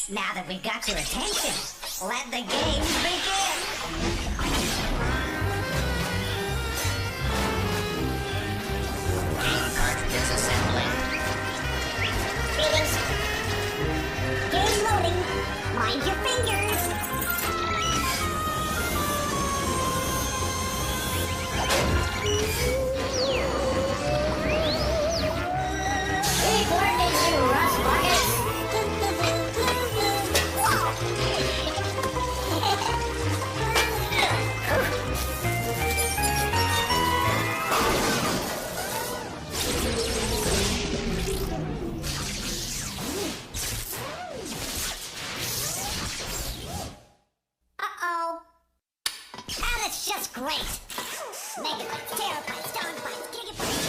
Now that we've got your attention, let the games begin! Game card disassembling. Greetings. Game loading. Mind your fingers. Keep working, you rust buckets. Great! Megabytes, terabytes, downbytes, gigabytes.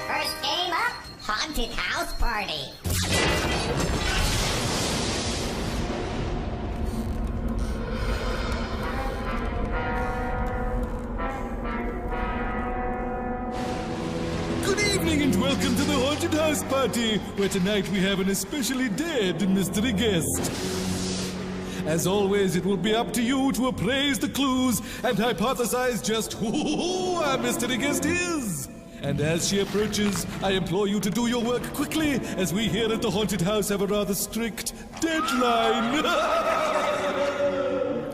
First game up, Haunted House Party. And welcome to the Haunted House Party, where tonight we have an especially dead mystery guest. As always, it will be up to you to appraise the clues and hypothesize just who our mystery guest is. And as she approaches, I implore you to do your work quickly, as we here at the Haunted House have a rather strict deadline.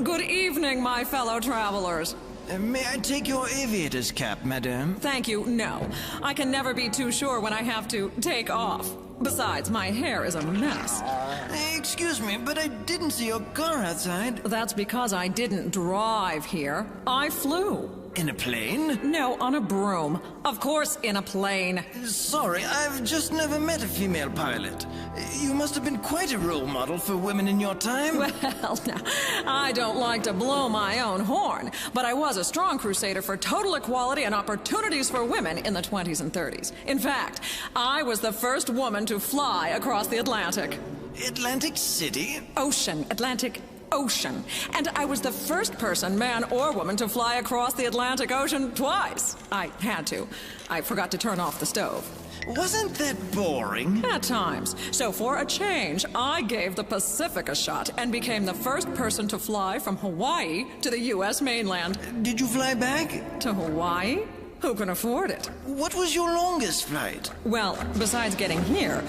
Good evening, my fellow travelers. May I take your aviator's cap, madame? Thank you, no. I can never be too sure when I have to take off. Besides, my hair is a mess. Excuse me, but I didn't see your car outside. That's because I didn't drive here. I flew. In a plane? No, on a broom. Of course, in a plane. Sorry, I've just never met a female pilot. You must have been quite a role model for women in your time. Well, now, I don't like to blow my own horn, but I was a strong crusader for total equality and opportunities for women in the 20s and 30s. In fact, I was the first woman to fly across the Atlantic. Atlantic City? Ocean. Atlantic Ocean. And I was the first person, man or woman, to fly across the Atlantic Ocean twice. I had to. I forgot to turn off the stove. Wasn't that boring? At times. So for a change, I gave the Pacific a shot and became the first person to fly from Hawaii to the U.S. mainland. Did you fly back? To Hawaii? Who can afford it? What was your longest flight? Well, besides getting here,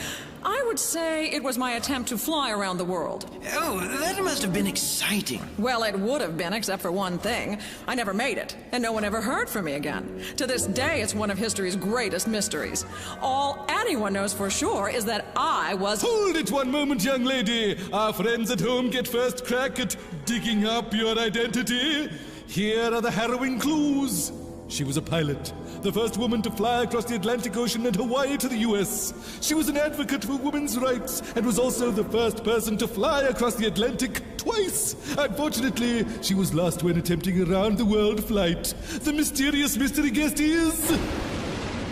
I would say it was my attempt to fly around the world. Oh, that must have been exciting. Well, it would have been, except for one thing. I never made it, and no one ever heard from me again. To this day, it's one of history's greatest mysteries. All anyone knows for sure is that I was— Hold it one moment, young lady. Our friends at home get first crack at digging up your identity. Here are the harrowing clues. She was a pilot, the first woman to fly across the Atlantic Ocean and Hawaii to the U.S. She was an advocate for women's rights and was also the first person to fly across the Atlantic twice. Unfortunately, she was lost when attempting a round-the-world flight. The mysterious mystery guest is—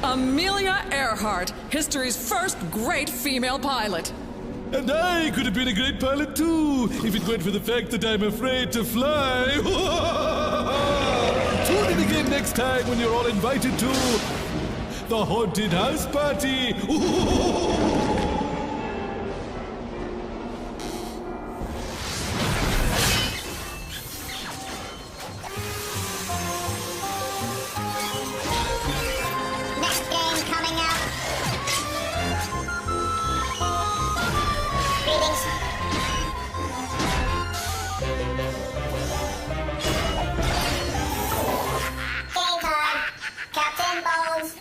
Amelia Earhart, history's first great female pilot. And I could have been a great pilot too, if it weren't for the fact that I'm afraid to fly. Tune in again next time when you're all invited to the Haunted House Party. Next game coming up. Greetings. Game time. Captain Bones.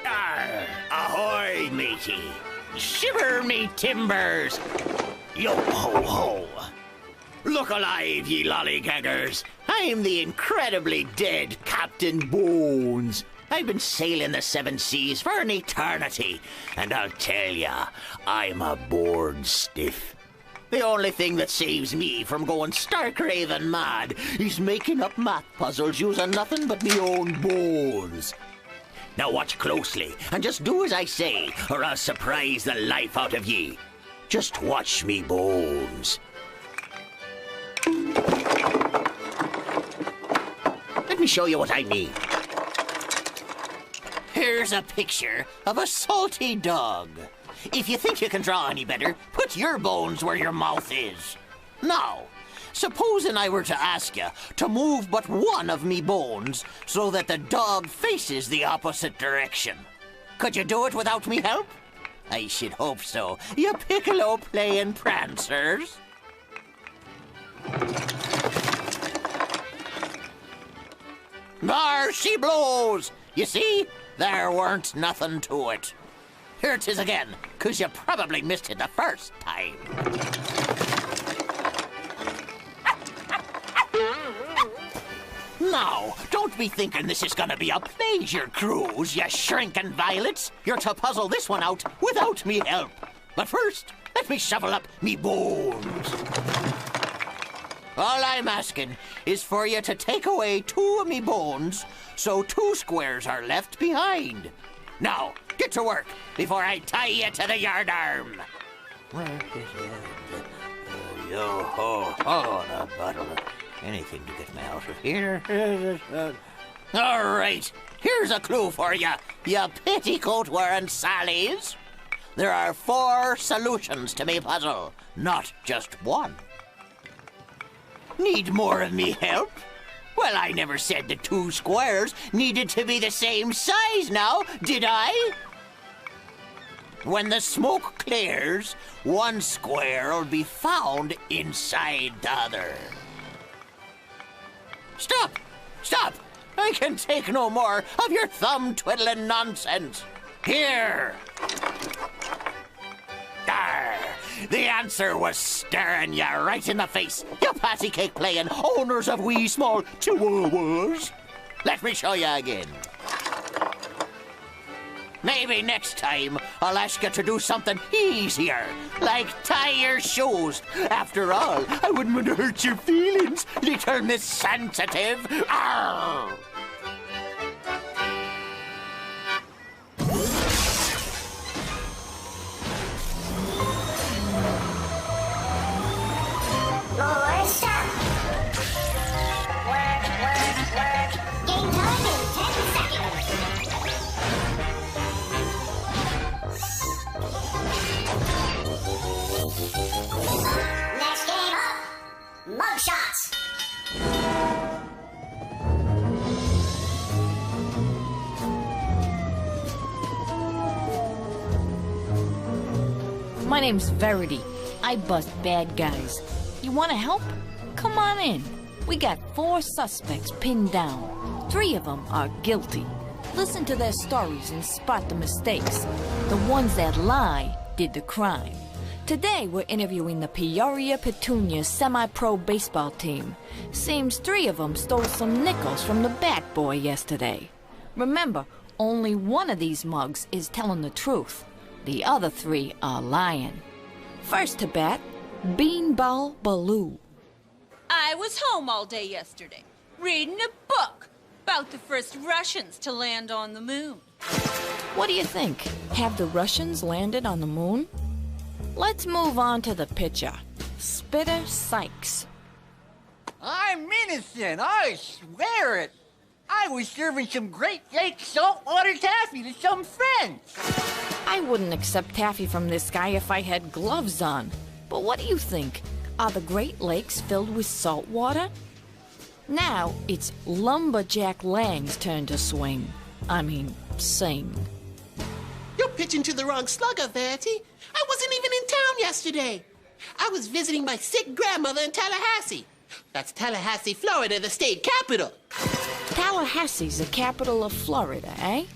Arr, ahoy, matey. Shiver me timbers. Yo ho ho. Look alive, ye lollygaggers. I'm the incredibly dead Captain Bones. I've been sailing the seven seas for an eternity, and I'll tell ya, I'm a bored stiff. The only thing that saves me from going stark raving mad is making up math puzzles using nothing but me own bones. Now watch closely, and just do as I say, or I'll surprise the life out of ye. Just watch me bones. Let me show you what I mean. Here's a picture of a salty dog. If you think you can draw any better, put your bones where your mouth is. Now, supposing I were to ask you to move but one of me bones so that the dog faces the opposite direction. Could you do it without me help? I should hope so. You piccolo playing prancers. There she blows! You see? There weren't nothing to it. Here 'tis again, 'cause you probably missed it the first time. Now, don't be thinking this is gonna be a pleasure cruise, you shrinking violets. You're to puzzle this one out without me help. But first, let me shovel up me bones. All I'm asking is for you to take away 2 of me bones, so 2 squares are left behind. Now, get to work before I tie you to the yardarm. Where is it? Yo-ho-ho, the bottle. Anything to get me out of here. All right, here's a clue for you, you petticoat-wearing sallies. There are 4 solutions to me puzzle, not just one. Need more of me help? Well, I never said the 2 squares needed to be the same size now, did I? When the smoke clears, 1 square will be found inside the other. Stop! Stop! I can take no more of your thumb-twiddling nonsense. Here! There! The answer was staring you right in the face, you patty cake playing owners of wee small chihuahuas. Let me show you again. Maybe next time I'll ask you to do something easier, like tie your shoes. After all, I wouldn't want to hurt your feelings, little Miss Sensitive. Arr! More stuff. Work, work, work. Game time in 10 seconds. Next game up. Mugshots. My name's Verity. I bust bad guys. You want to help? Come on in. We got 4 suspects pinned down. 3 of them are guilty. Listen to their stories and spot the mistakes. The ones that lie did the crime. Today we're interviewing the Peoria Petunias semi-pro baseball team. Seems 3 of them stole some nickels from the bat boy yesterday. Remember, only one of these mugs is telling the truth. The other 3 are lying. First to bat, Beanball Baloo. I was home all day yesterday, reading a book about the first Russians to land on the moon. What do you think? Have the Russians landed on the moon? Let's move on to the pitcher, Spitter Sykes. I'm innocent, I swear it. I was serving some Great Lakes saltwater taffy to some friends. I wouldn't accept taffy from this guy if I had gloves on. But what do you think? Are the Great Lakes filled with salt water? Now it's Lumberjack Lang's turn to swing. Sing. You're pitching to the wrong slugger, Verity. I wasn't even in town yesterday. I was visiting my sick grandmother in Tallahassee. That's Tallahassee, Florida, the state capital. Tallahassee's the capital of Florida, eh?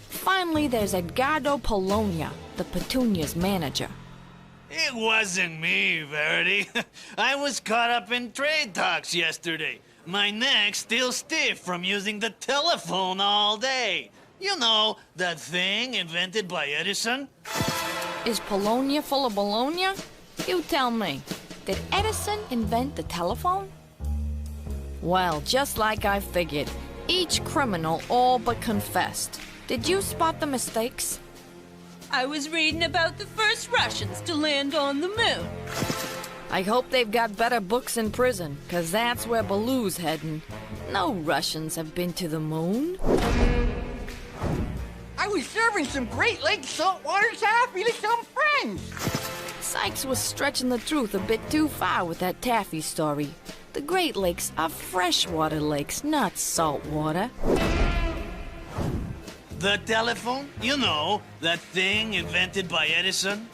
Finally, there's Edgardo Polonia, the Petunias manager. It wasn't me, Verity. I was caught up in trade talks yesterday. My neck's still stiff from using the telephone all day. You know, that thing invented by Edison? Is Polonia full of bologna? You tell me. Did Edison invent the telephone? Well, just like I figured, each criminal all but confessed. Did you spot the mistakes? I was reading about the first Russians to land on the moon. I hope they've got better books in prison, 'cause that's where Baloo's heading. No Russians have been to the moon. I was serving some Great Lakes saltwater taffy to some friends. Sykes was stretching the truth a bit too far with that taffy story. The Great Lakes are freshwater lakes, not saltwater. The telephone? You know, that thing invented by Edison?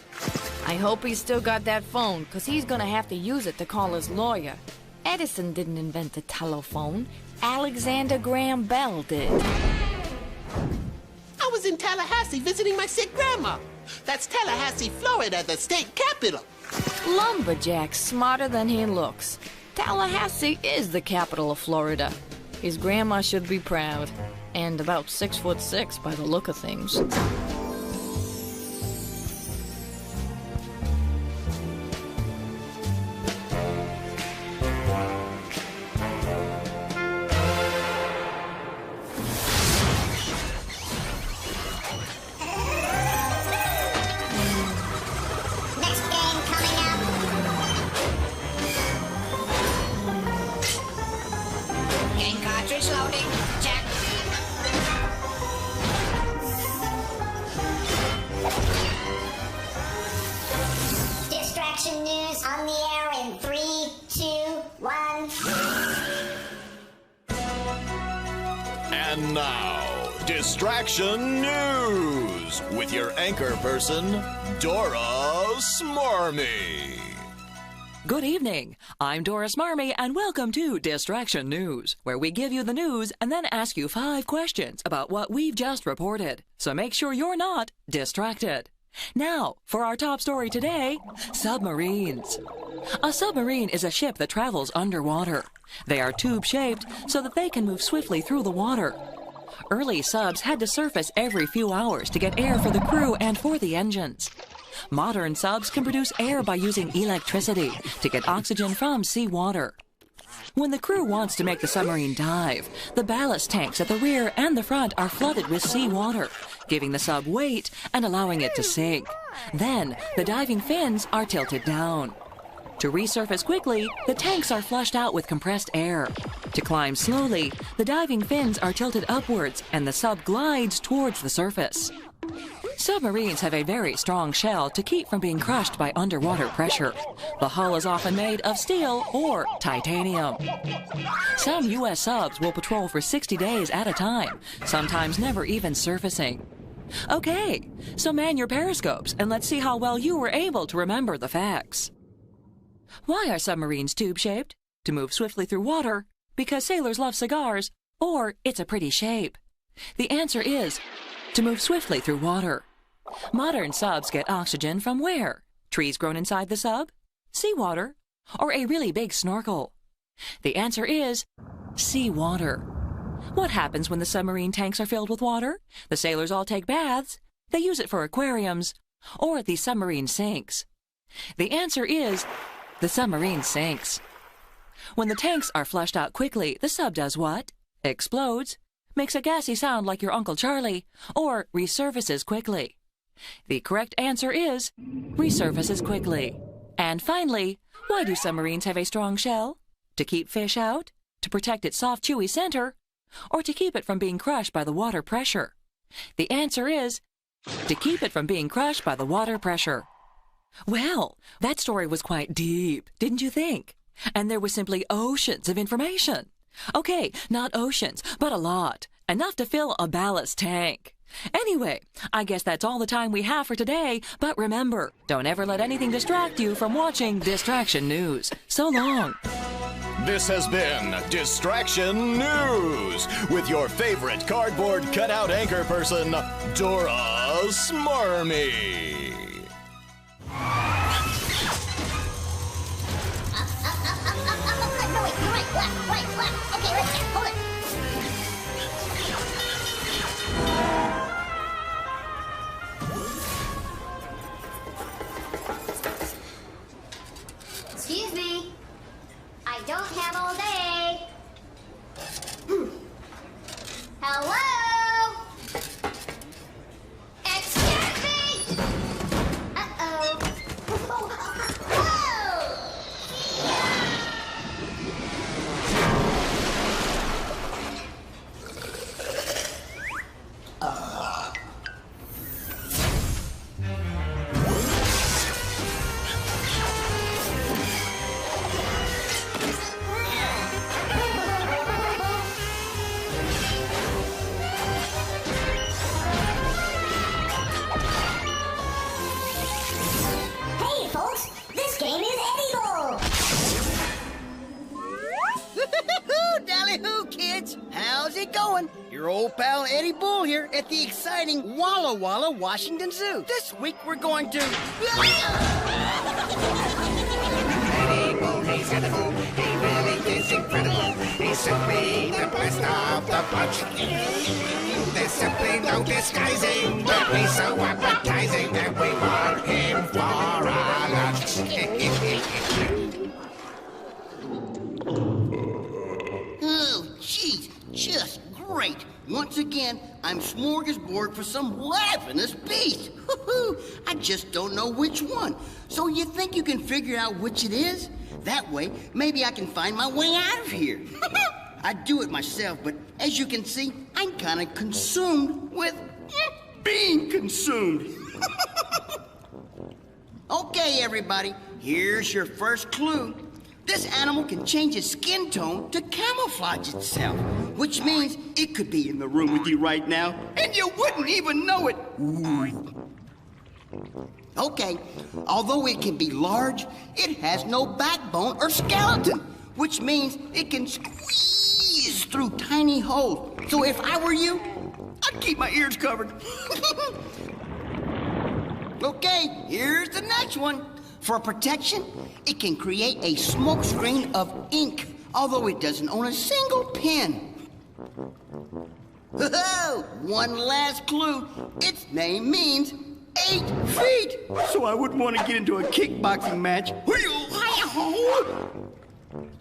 I hope he's still got that phone, 'cause he's gonna have to use it to call his lawyer. Edison didn't invent the telephone. Alexander Graham Bell did. I was in Tallahassee visiting my sick grandma. That's Tallahassee, Florida, the state capital. Lumberjack's smarter than he looks. Tallahassee is the capital of Florida. His grandma should be proud. And about 6'6" by the look of things. Next game coming up. Game cartridge loading. Check. Distraction news on the air in 3, 2, 1. And now, Distraction News with your anchor person, Dora Smarmy. Good evening. I'm Doris Marmy, and welcome to Distraction News, where we give you the news and then ask you 5 questions about what we've just reported. So make sure you're not distracted. Now, for our top story today, submarines. A submarine is a ship that travels underwater. They are tube-shaped so that they can move swiftly through the water. Early subs had to surface every few hours to get air for the crew and for the engines. Modern subs can produce air by using electricity to get oxygen from seawater. When the crew wants to make the submarine dive, the ballast tanks at the rear and the front are flooded with seawater, giving the sub weight and allowing it to sink. Then, the diving fins are tilted down. To resurface quickly, the tanks are flushed out with compressed air. To climb slowly, the diving fins are tilted upwards and the sub glides towards the surface. Submarines have a very strong shell to keep from being crushed by underwater pressure. The hull is often made of steel or titanium. Some U.S. subs will patrol for 60 days at a time, sometimes never even surfacing. Okay, so man your periscopes and let's see how well you were able to remember the facts. Why are submarines tube-shaped? To move swiftly through water, because sailors love cigars, or it's a pretty shape? The answer is to move swiftly through water. Modern subs get oxygen from where? Trees grown inside the sub? Seawater? Or a really big snorkel? The answer is seawater. What happens when the submarine tanks are filled with water? The sailors all take baths, they use it for aquariums, or the submarine sinks. The answer is the submarine sinks. When the tanks are flushed out quickly, the sub does what? Explodes, makes a gassy sound like your Uncle Charlie, or resurfaces quickly. The correct answer is resurfaces quickly. And finally, why do submarines have a strong shell? To keep fish out? To protect its soft, chewy center? Or to keep it from being crushed by the water pressure? The answer is to keep it from being crushed by the water pressure. Well, that story was quite deep, didn't you think? And there was simply oceans of information. Okay, not oceans, but a lot. Enough to fill a ballast tank. Anyway, I guess that's all the time we have for today, but remember, don't ever let anything distract you from watching Distraction News. So long. This has been Distraction News with your favorite cardboard cutout anchor person, Dora Smarmy. Okay, let's get, hold it. Excuse me. I don't have all day. Hello? Excuse me? Uh-oh. Hey, folks, this game is edible. Dally-hoo, kids! How's it going? Your old pal Eddie Bull here at the exciting Walla Walla Washington Zoo. This week we're going to... Eddie Bull, he's edible. He really is incredible. He's simply the best of the bunch. There's simply no disguising that he's so appetizing that we want him for our lunch. Oh, jeez, just great. Once again, I'm smorgasbord for some ravenous beast. I just don't know which one. So you think you can figure out which it is? That way, maybe I can find my way out of here. I'd do it myself, but as you can see, I'm kind of consumed with being consumed. Okay, everybody, here's your first clue. This animal can change its skin tone to camouflage itself, which means it could be in the room with you right now, and you wouldn't even know it. Ooh. Okay, although it can be large, it has no backbone or skeleton, which means it can squeeze through tiny holes. So if I were you, I'd keep my ears covered. Okay, here's the next one. For protection, it can create a smoke screen of ink, although it doesn't own a single pin. One last clue. Its name means 8 feet. So I wouldn't want to get into a kickboxing match.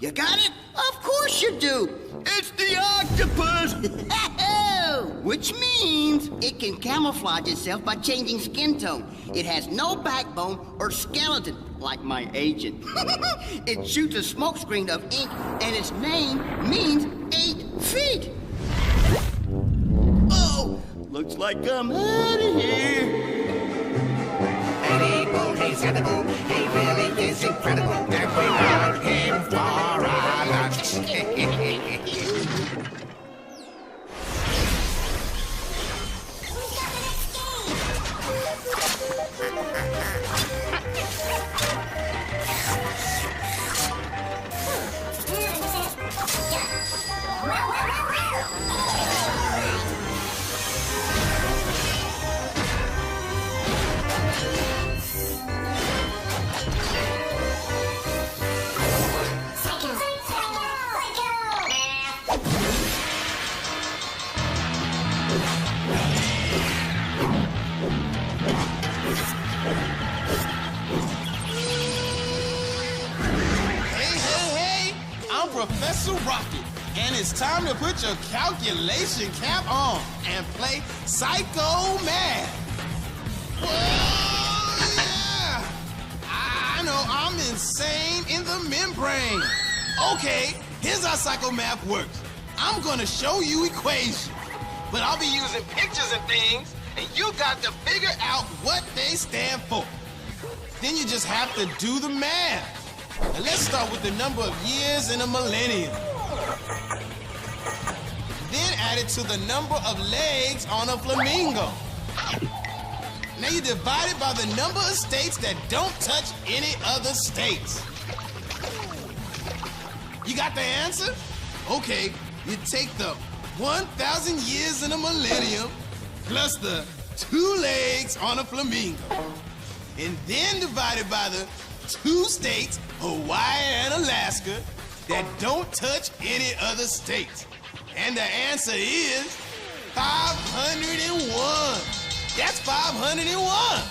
You got it? Of course you do. It's the octopus. Which means it can camouflage itself by changing skin tone. It has no backbone or skeleton, like my agent. It shoots a smoke screen of ink, and its name means 8 feet. Oh, looks like I'm out of here. Eddie Bull, he's edible. He really is incredible. And we want him for our lunch. Professor Rocket, and it's time to put your calculation cap on and play Psycho Math. Whoa, yeah! I know I'm insane in the membrane. Okay, here's how Psycho Math works. I'm gonna show you equations, but I'll be using pictures and things, and you got to figure out what they stand for. Then you just have to do the math. Now let's start with the number of years in a millennium. Then add it to the number of legs on a flamingo. Now you divide it by the number of states that don't touch any other states. You got the answer? Okay, you take the 1,000 years in a millennium plus the 2 legs on a flamingo. And then divide it by the 2 states, Hawaii and Alaska, that don't touch any other state? And the answer is 501. That's 501.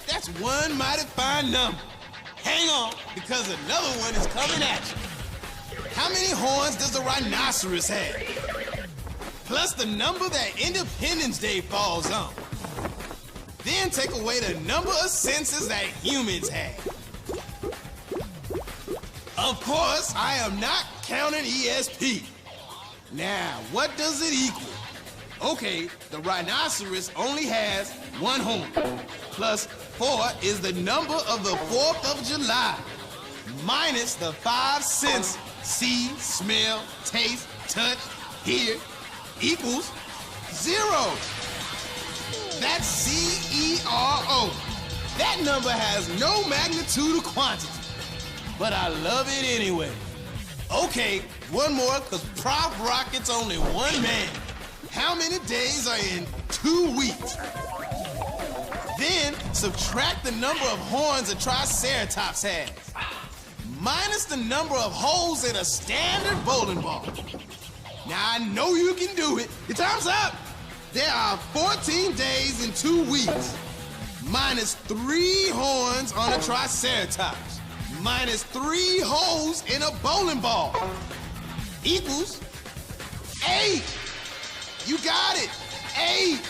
That's one mighty fine number. Hang on, because another one is coming at you. How many horns does a rhinoceros have? Plus the number that Independence Day falls on. Then take away the number of senses that humans have. Of course, I am not counting ESP. Now, what does it equal? Okay, the rhinoceros only has one horn. Plus 4 is the number of the 4th of July. Minus the 5 senses. See, smell, taste, touch, hear, equals 0. That's C-E-R-O. That number has no magnitude or quantity. But I love it anyway. Okay, one more, because Prop Rocket's only one man. How many days are in 2 weeks? Then subtract the number of horns a Triceratops has. Minus the number of holes in a standard bowling ball. Now, I know you can do it. Your time's up. There are 14 days in 2 weeks. Minus 3 horns on a Triceratops. Minus 3 holes in a bowling ball. Equals 8. You got it. 8.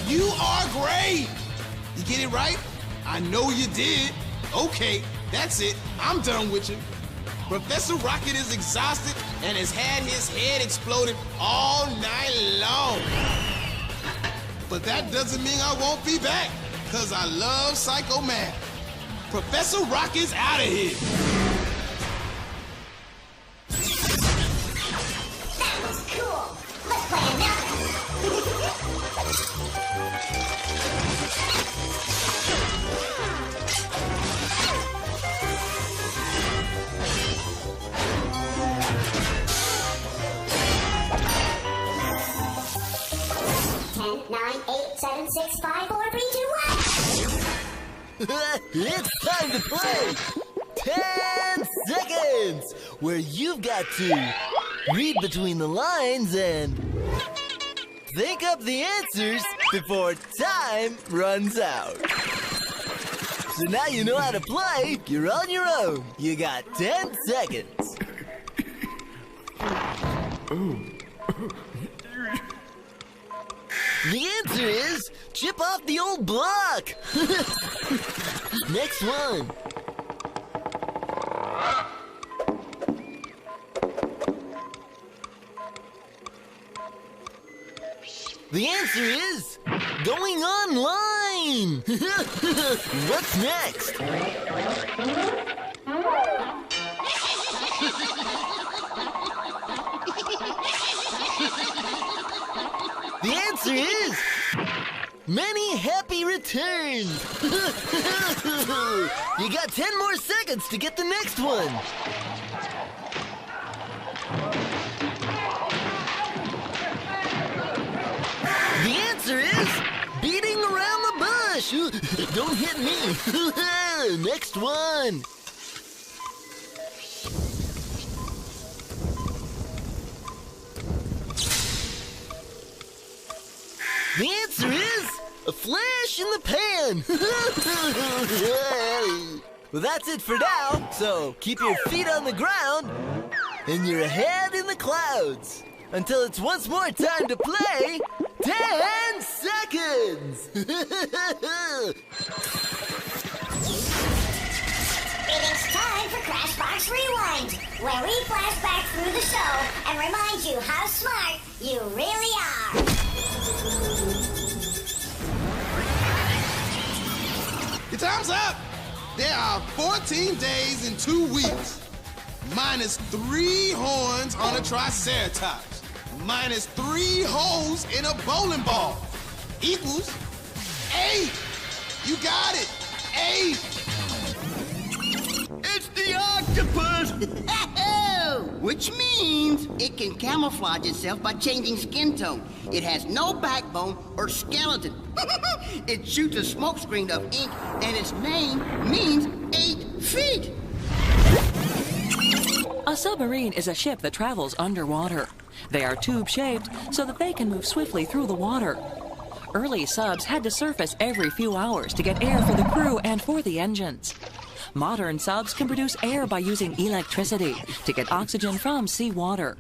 You are great. You get it right? I know you did. Okay, that's it. I'm done with you. Professor Rocket is exhausted and has had his head exploded all night long. But that doesn't mean I won't be back, because I love Psycho Math. Professor Rocket's out of here. That was cool. Let's play another. 10, 9, 8, 7, 6, 5, 4, 3, 2, 1. It's time to play 10 seconds, where you've got to read between the lines and think up the answers before time runs out. So now you know how to play. You're on your own. You got 10 seconds. The answer is chip off the old block. Next one. The answer is going online. What's next? The answer is many happy returns. You got 10 more seconds to get the next one. The answer is beating around the bush. Don't hit me. Next one. The answer is a flash in the pan. Well, that's it for now. So keep your feet on the ground and your head in the clouds until it's once more time to play 10 seconds. It is time for Crashbox Rewind, where we flash back through the show and remind you how smart you really are. Your time's up. There are 14 days in 2 weeks. Minus 3 horns on a Triceratops. Minus 3 holes in a bowling ball. Equals 8. You got it. 8. It's the octopus! Which means it can camouflage itself by changing skin tone. It has no backbone or skeleton. It shoots a smoke screen of ink, and its name means 8 feet. A submarine is a ship that travels underwater. They are tube-shaped so that they can move swiftly through the water. Early subs had to surface every few hours to get air for the crew and for the engines. Modern subs can produce air by using electricity to get oxygen from seawater.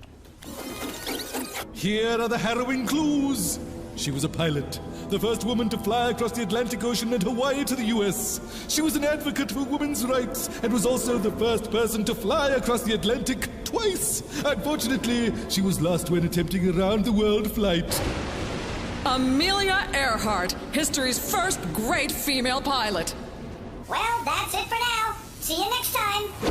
Here are the harrowing clues. She was a pilot, the first woman to fly across the Atlantic Ocean and Hawaii to the U.S. She was an advocate for women's rights and was also the first person to fly across the Atlantic twice. Unfortunately, she was lost when attempting a round-the-world flight. Amelia Earhart, history's first great female pilot. Well, that's it for now. See you next time.